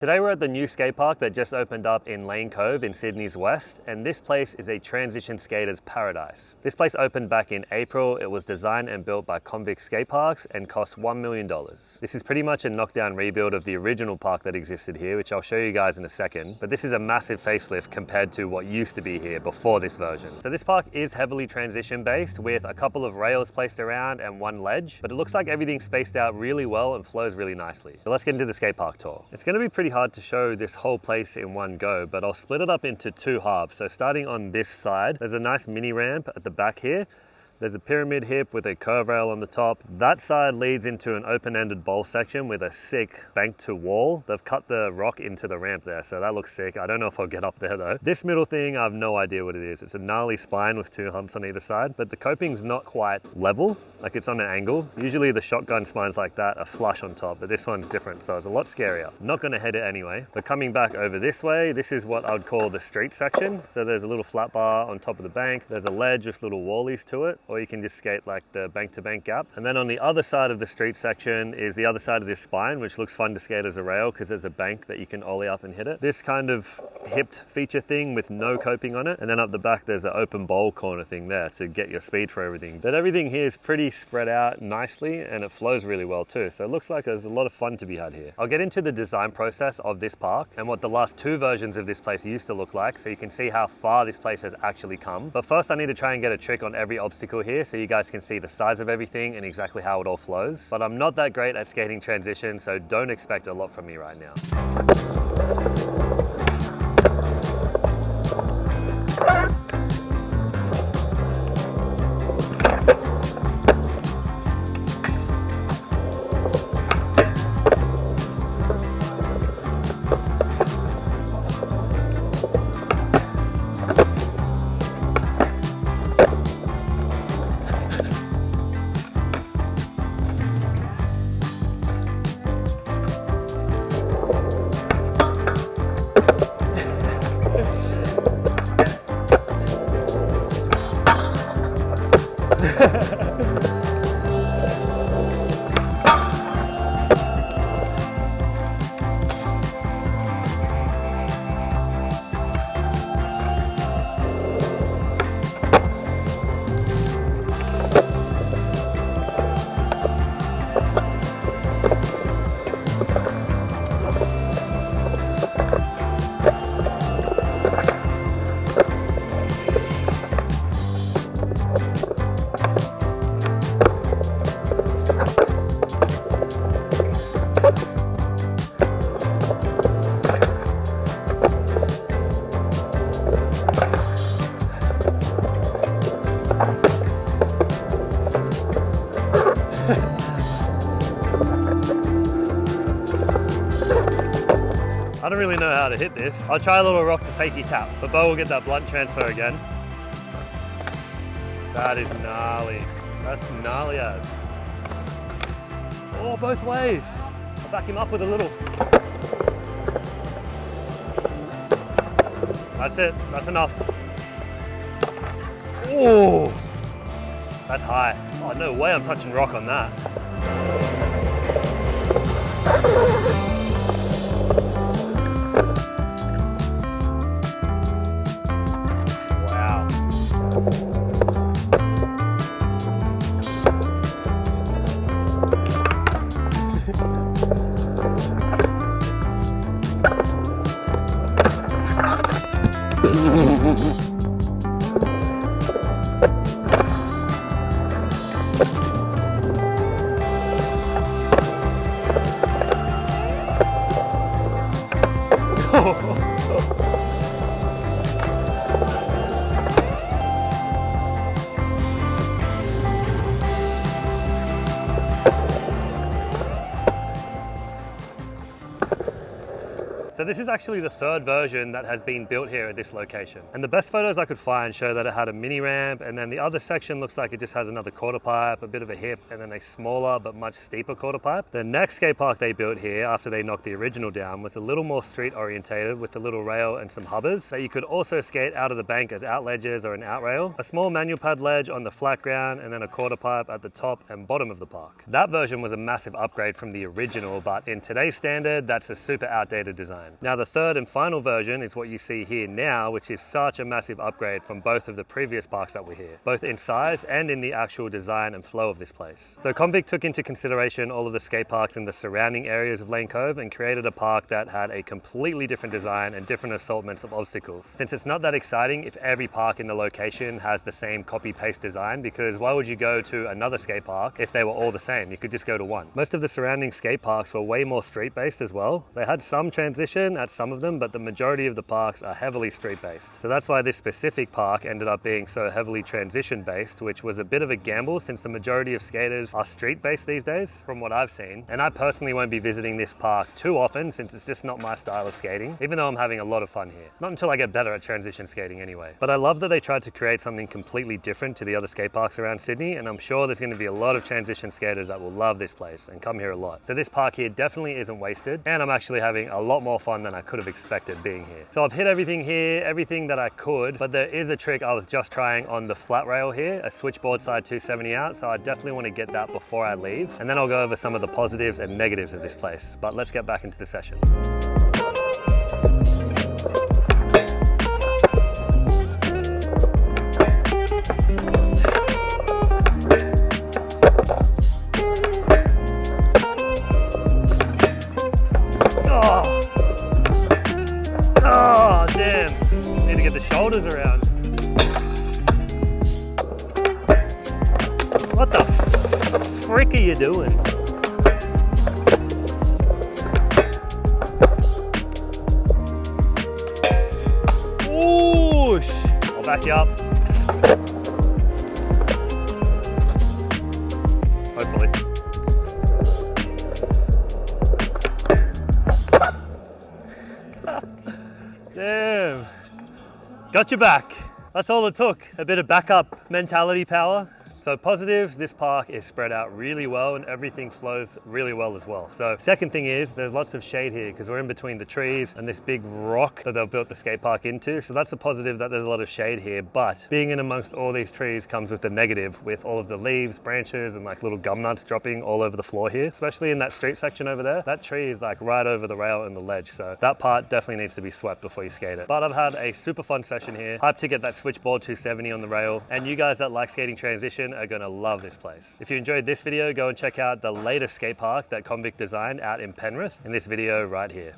Today we're at the new skate park that just opened up in Lane Cove in Sydney's west, and this place is a transition skater's paradise. This place opened back in April. It was designed and built by Convict Skate Parks and cost $1 million. This is pretty much a knockdown rebuild of the original park that existed here, which I'll show you guys in a second, but this is a massive facelift compared to what used to be here before this version. So this park is heavily transition based with a couple of rails placed around and one ledge, but it looks like everything's spaced out really well and flows really nicely. So let's get into the skate park tour. It's going to be pretty hard to show this whole place in one go, but I'll split it up into two halves. So starting on this side, there's a nice mini ramp at the back here. There's a pyramid hip with a curve rail on the top. That side leads into an open-ended bowl section with a sick bank to wall. They've cut the rock into the ramp there, so that looks sick. I don't know if I'll get up there though. This middle thing, I have no idea what it is. It's a gnarly spine with two humps on either side, but the coping's not quite level, like it's on an angle. Usually the shotgun spines like that are flush on top, but this one's different, so it's a lot scarier. I'm not gonna head it anyway, but coming back over this way, this is what I would call the street section. So there's a little flat bar on top of the bank. There's a ledge with little wallies to it, or you can just skate like the bank-to-bank gap. And then on the other side of the street section is the other side of this spine, which looks fun to skate as a rail because there's a bank that you can ollie up and hit it. This kind of hipped feature thing with no coping on it. And then up the back, there's an open bowl corner thing there to get your speed for everything. But everything here is pretty spread out nicely and it flows really well too. So it looks like there's a lot of fun to be had here. I'll get into the design process of this park and what the last two versions of this place used to look like, so you can see how far this place has actually come. But first I need to try and get a trick on every obstacle here so you guys can see the size of everything and exactly how it all flows. But I'm not that great at skating transition, so don't expect a lot from me right now. I don't really know how to hit this. I'll try a little rock to fakey tap, but Bo will get that blunt transfer again. That is gnarly. That's gnarly as. Oh, both ways. I'll back him up with a little. That's it, that's enough. Oh, that's high. Oh, no way I'm touching rock on that. So this is actually the third version that has been built here at this location. And the best photos I could find show that it had a mini ramp, and then the other section looks like it just has another quarter pipe, a bit of a hip, and then a smaller but much steeper quarter pipe. The next skate park they built here after they knocked the original down was a little more street orientated with a little rail and some hubbers that you could also skate out of the bank as out ledges or an out rail, a small manual pad ledge on the flat ground, and then a quarter pipe at the top and bottom of the park. That version was a massive upgrade from the original, but in today's standard, that's a super outdated design. Now the third and final version is what you see here now, which is such a massive upgrade from both of the previous parks that were here, both in size and in the actual design and flow of this place. So Convict took into consideration all of the skate parks in the surrounding areas of Lane Cove and created a park that had a completely different design and different assortments of obstacles. Since it's not that exciting if every park in the location has the same copy-paste design, because why would you go to another skate park if they were all the same? You could just go to one. Most of the surrounding skate parks were way more street-based as well. They had some transition at some of them, but the majority of the parks are heavily street-based. So that's why this specific park ended up being so heavily transition-based, which was a bit of a gamble since the majority of skaters are street-based these days, from what I've seen. And I personally won't be visiting this park too often since it's just not my style of skating, even though I'm having a lot of fun here. Not until I get better at transition skating anyway. But I love that they tried to create something completely different to the other skate parks around Sydney, and I'm sure there's going to be a lot of transition skaters that will love this place and come here a lot. So this park here definitely isn't wasted, and I'm actually having a lot more fun than I could have expected being here. So I've hit everything here, everything that I could, but there is a trick I was just trying on the flat rail here, a switchboard side 270 out, so I definitely want to get that before I leave, and then I'll go over some of the positives and negatives of this place. But let's get back into the session. Oh, damn. Need to get the shoulders around. What the frick are you doing? Whoosh! I'll back you up. Hopefully. Damn. Got you back. That's all it took. A bit of backup mentality power. So positives, this park is spread out really well and everything flows really well as well. So second thing is there's lots of shade here because we're in between the trees and this big rock that they've built the skate park into. So that's the positive, that there's a lot of shade here, but being in amongst all these trees comes with the negative, with all of the leaves, branches, and like little gum nuts dropping all over the floor here, especially in that street section over there. That tree is like right over the rail and the ledge. So that part definitely needs to be swept before you skate it. But I've had a super fun session here. Hyped to get that switchboard 270 on the rail. And you guys that like skating transition are gonna love this place. If you enjoyed this video, go and check out the latest skate park that Convict designed out in Penrith in this video right here.